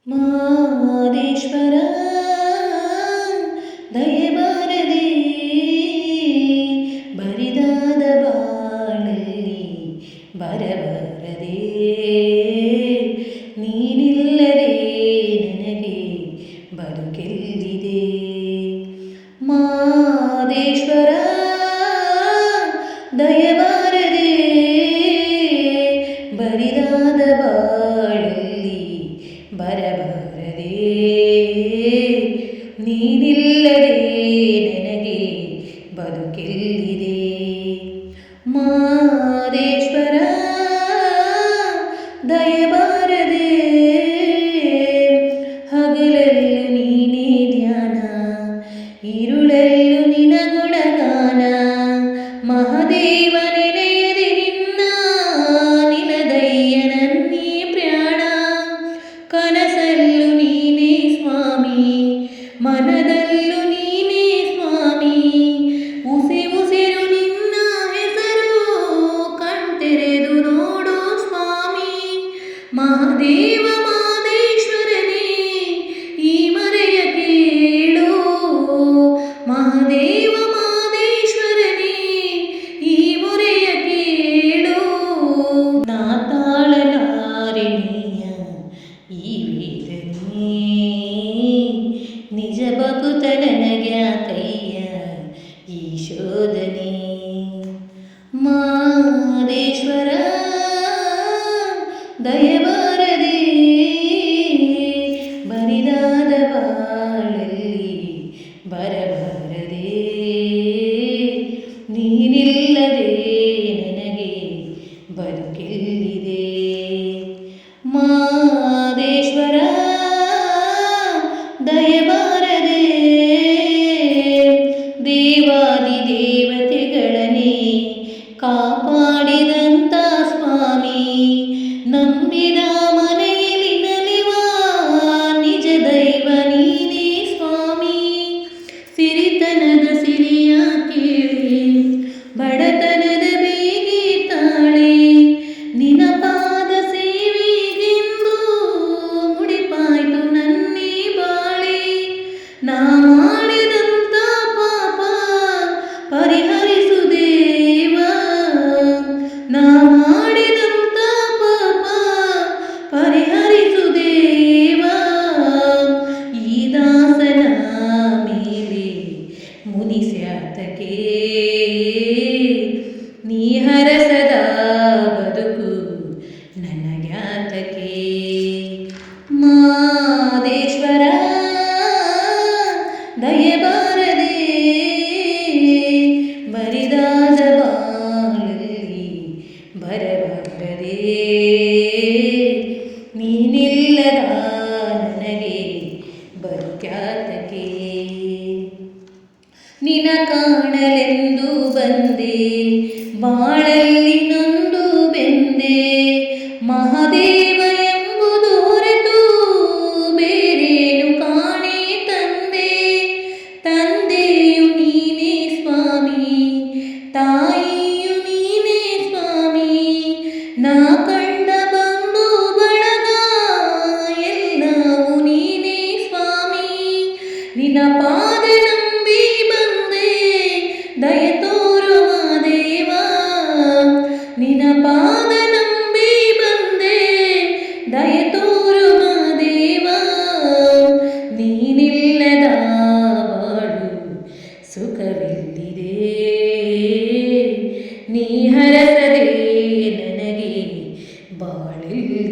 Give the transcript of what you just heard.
ಮಾದೇಶ್ವರ ದಯೆಬಾರದೆ ಬರಿದಾದ ಬಾಳಲ್ಲಿ ಬರಬಾರದೆ ನೀನಿಲ್ಲದೆ ನನಗೆ ಬದುಕೆಲ್ಲಿದೆ. ಮಾದೇಶ್ವರ ದಯೆಬಾರದೆ ಬರಿದಾದ ಬಾಳಲ್ಲಿ ಬರಬಾರದೆ ನೀನಿಲ್ಲದೆ ನನಗೆ ಬದುಕೆಲ್ಲಿದೆ. ಮಾದೇಶ್ವರ ದಯೆಬಾರದೆ ಹಗಲಲ್ಲೂ ನೀನೇ ಧ್ಯಾನ, ഇരുಳಲ್ಲೂ ನಿನ ಗುಣಗಾನ. ಮಹಾದೇವ ನೆನೆಯದೆ ನಿನದಯ್ಯ ನನ್ನೀ ಪ್ರಾಣ. ಕನಸಲ್ಲೂ ನೀನೇ ಸ್ವಾಮಿ, ಮನದಲ್ಲೂ ನೀನೇ ಸ್ವಾಮಿ. ಉಸಿರು ನಿನ್ನ ಹೆಸರು, ಕಣ್ತೆರೆದು ನೋಡು ಸ್ವಾಮಿ. ಮಹಾದೇವ ಮಾದೇಶ್ವರನೇ ಈ ಮರೆಯ ಕೇಳು. ಮಹಾದೇವ ಮಾದೇಶ್ವರನೇ ಈ ಮೊರೆಯ ಕೇಳು. ನಾ ತಾಳಲಾರೆನೆಯ ಈ ವೇದನೆ, ನಿಜ ಬಕುತ ನನಗ್ಯಾಕಯ್ಯ ಈ ಶೋಧನೆ. ಮಾದೇಶ್ವರ ದಯೆಬಾರದೆ ಬರಿದಾದ ಬಾಳಲ್ಲಿ ಬರಬಾರದೆ ನೀನಿಲ್ಲದೆ ನನಗೆ ಬದುಕೆಲ್ಲಿದೆ. ಮಾದೇಶ್ವರ ದಯೆಬಾರದೆ ದೇವಾದಿ ದೇವತೆಗಳನ್ನೇ ಕಾಪಾಡಿದಂಥ ಸ್ವಾಮಿ. ನಂಬಿದ ಮನೆಯಲ್ಲಿ ನಲಿವ ನಿಜ ದೈವ ನೀನೇ ಸ್ವಾಮಿ. ಸಿರಿತನದ ಸಿರಿಯ ಕೇಳಿ ಬಡತನದ ಬೇಗೆ ತಾಳೆ. ನಿನ ಪಾದ ಸೇವೆಗೆಂದು ಮುಡಿಪಾಯ್ತು ನನ್ನೇ ಬಾಳೆ. ನಾ ಮಾಡಿದಂಥ ಪಾಪ ಪರಿಹರಿಸು ದೇವ. ನಾ ಮಾಡಿದಂಥ ಪಾಪ ಪರಿಹರಿಸು ದೇವ. ಈ ದಾಸನ ಮೇಲೆ ಮುನಿಸ್ಯಾತಕೆ ನೀ ಹರಸದ ಬದುಕು ನನಗ್ಯಾತಕೆ. ಮಾದೇಶ್ವರ ದಯೆಬಾರದೆ ಬರಿದಾದ ಬಾಳಲ್ಲಿ ಬರಬಾರದೆ ನೀನಿಲ್ಲದ ನನಗೆ ಬದುಕ್ಯಾತಕೆ. ನಿನ ಕಾಣಲೆಂದು ಬಂದೆ ಬಾಳಲ್ಲಿ ನೊಂದು ಬೆಂದೆ. ಮಹಾದೇವ ಎಂಬುದು ಹೊರತು ಬೇರೇನು ಕಾಣೆ ತಂದೆ. ತಂದೆಯು ನೀನೇ ಸ್ವಾಮಿ, ತಾಯಿಯು ನೀನೇ ಸ್ವಾಮಿ. ನಾ ಕಂಡ ಬಂಧು ಬಳಗ ಎಲ್ಲವೂ ನೀನೇ ಸ್ವಾಮಿ. ನಿನ ಪಾದ ನಂಬಿ ಬಂದೆ ದಯ ತೋರು ಮಾದೇವ. ನಿನ ಪಾದ ನಂಬಿ ಬಂದೆ ದಯ ತೋರು ಮಾದೇವ. ನೀನಿಲ್ಲದ ಬಾಳು ಸುಖವಿಲ್ಲಿದೆ, ನೀ ಹರಸದೆ ನನಗೆ ಬಾಳಿಲ್ಲ.